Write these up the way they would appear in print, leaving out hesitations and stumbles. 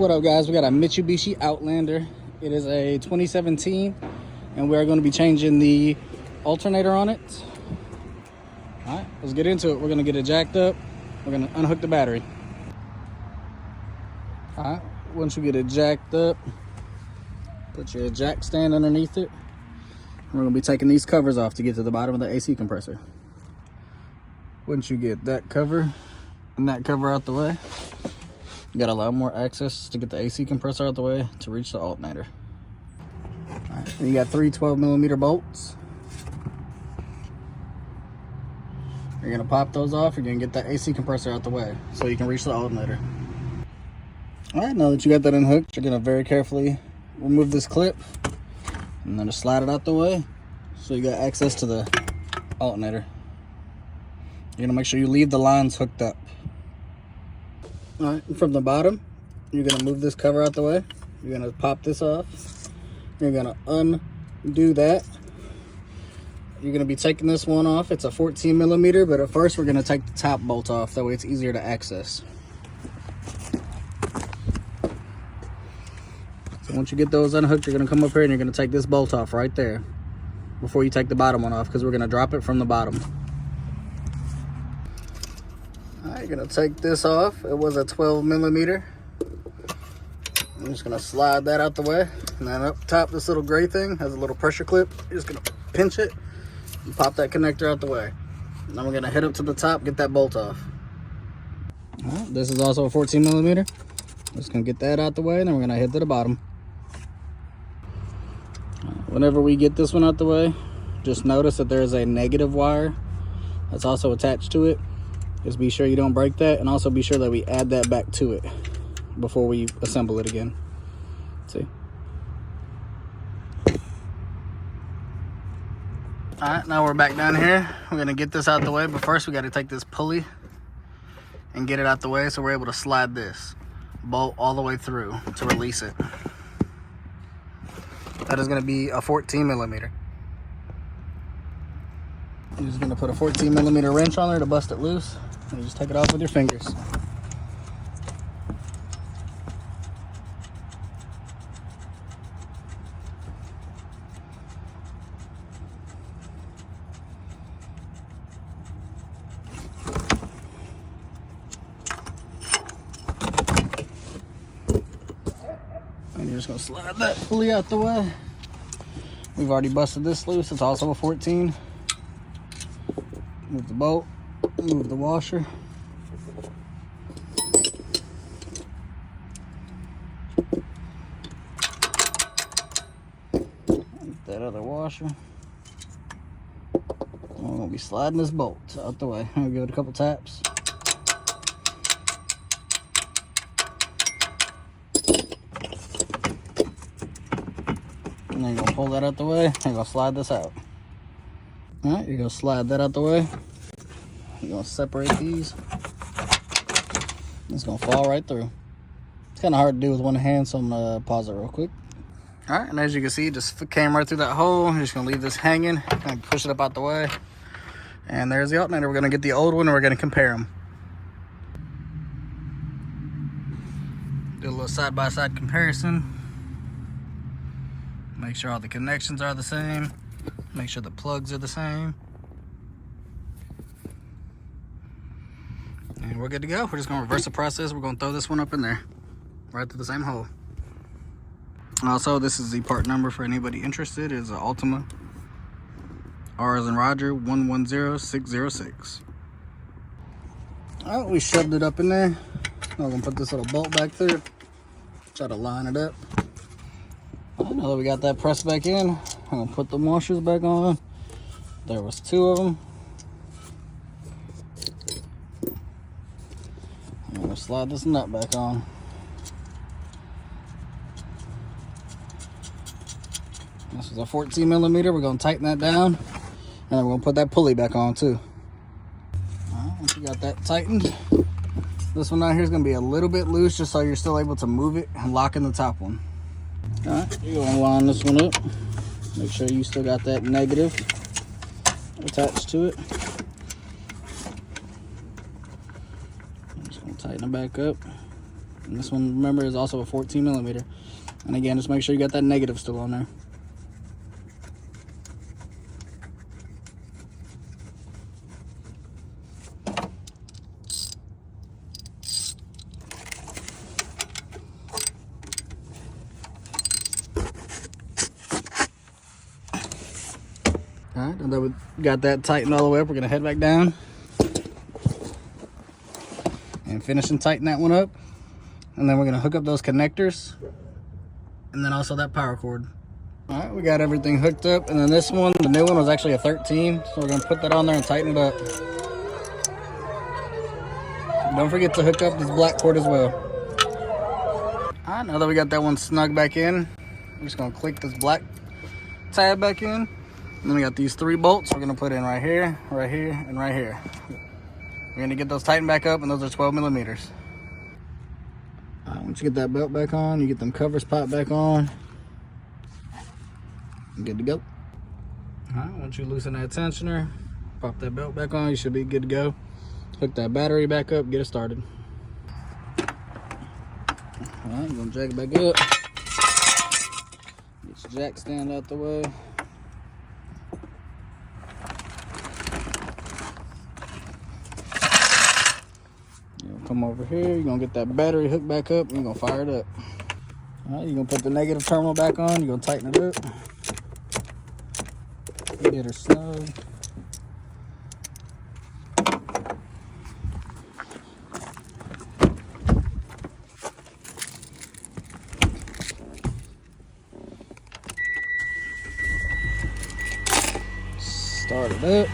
What up, guys? We got a Mitsubishi Outlander. It is a 2017, and we are going to be changing the alternator on it. All right, let's get into it. We're going to get it jacked up. We're going to unhook the battery. All right, once you get it jacked up, put your jack stand underneath it. We're going to be taking these covers off to get to the bottom of the AC compressor. Once you get that cover and that cover out the way, you got a lot more access to get the AC compressor out the way to reach the alternator. All right, and you got three 12mm bolts. You're gonna pop those off. You're gonna get that AC compressor out the way so you can reach the alternator. All right, now that you got that unhooked, you're gonna very carefully remove this clip and then just slide it out the way so you got access to the alternator. You're gonna make sure you leave the lines hooked up. All right, from the bottom, you're gonna move this cover out the way. You're gonna pop this off. You're gonna undo that. You're gonna be taking this one off. It's a 14mm, but at first we're gonna take the top bolt off. That way it's easier to access. So once you get those unhooked, you're gonna come up here and you're gonna take this bolt off right there before you take the bottom one off, because we're gonna drop it from the bottom. All right, you're gonna take this off. It was a 12mm. I'm just gonna slide that out the way. And then up top, this little gray thing has a little pressure clip. You're just gonna pinch it and pop that connector out the way. And then we're gonna head up to the top, get that bolt off. All right, this is also a 14mm. Just gonna get that out the way, and then we're gonna head to the bottom. Whenever we get this one out the way, just notice that there's a negative wire that's also attached to it. Just be sure you don't break that, and also be sure that we add that back to it before we assemble it again. See? All right, now we're back down here. We're gonna get this out the way, but first we gotta take this pulley and get it out the way so we're able to slide this bolt all the way through to release it. That is gonna be a 14mm. You're just gonna put a 14mm wrench on there to bust it loose, and you just take it off with your fingers. And you're just gonna slide that pulley out the way. We've already busted this loose. It's also a 14. Move the bolt, move the washer. That other washer. And we're gonna be sliding this bolt out the way. I'm gonna give it a couple taps. And then you're gonna pull that out the way, and you're gonna slide this out. All right, you're gonna slide that out the way. You're gonna separate these. It's gonna fall right through. It's kind of hard to do with one hand, so I'm gonna pause it real quick. All right, and as you can see, it just came right through that hole. You're just gonna leave this hanging, kind of push it up out the way. And there's the alternator. We're gonna get the old one, and we're gonna compare them. Do a little side-by-side comparison. Make sure all the connections are the same. Make sure the plugs are the same. And we're good to go. We're just gonna reverse the process. We're gonna throw this one up in there, right through the same hole. Also, this is the part number for anybody interested. It is an Ultima R as in Roger 110606. All right, we shoved it up in there. Now we're gonna put this little bolt back there. Try to line it up. Now that we got that pressed back in, I'm gonna put the washers back on. There was two of them. I'm gonna slide this nut back on. This is a 14mm. We're gonna tighten that down, and then we're gonna put that pulley back on too. All right, once you got that tightened, this one out here is gonna be a little bit loose, just so you're still able to move it and lock in the top one. All right, you're gonna line this one up. Make sure you still got that negative attached to it. I'm just gonna tighten it back up. And this one, remember, is also a 14 millimeter. And again, just make sure you got that negative still on there. All right, now that we got that tightened all the way up, we're gonna head back down and finish and tighten that one up. And then we're gonna hook up those connectors and then also that power cord. All right, we got everything hooked up. And then this one, the new one, was actually a 13. So we're gonna put that on there and tighten it up. Don't forget to hook up this black cord as well. All right, now that we got that one snug back in, we're just gonna click this black tab back in. And then we got these 3 bolts we're gonna put in right here, and right here. We're gonna get those tightened back up, and those are 12 millimeters. All right, once you get that belt back on, you get them covers popped back on. You're good to go. All right, once you loosen that tensioner, pop that belt back on, you should be good to go. Hook that battery back up, get it started. All right, I'm gonna jack it back up. Get your jack stand out the way. Come over here, you're gonna get that battery hooked back up, and you're gonna fire it up. All right, you're gonna put the negative terminal back on, you're gonna tighten it up. Get her snug. Start it up.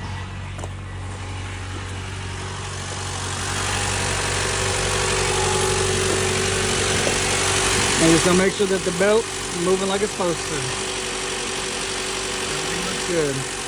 And just gonna make sure that the belt is moving like it's supposed to. Everything looks good.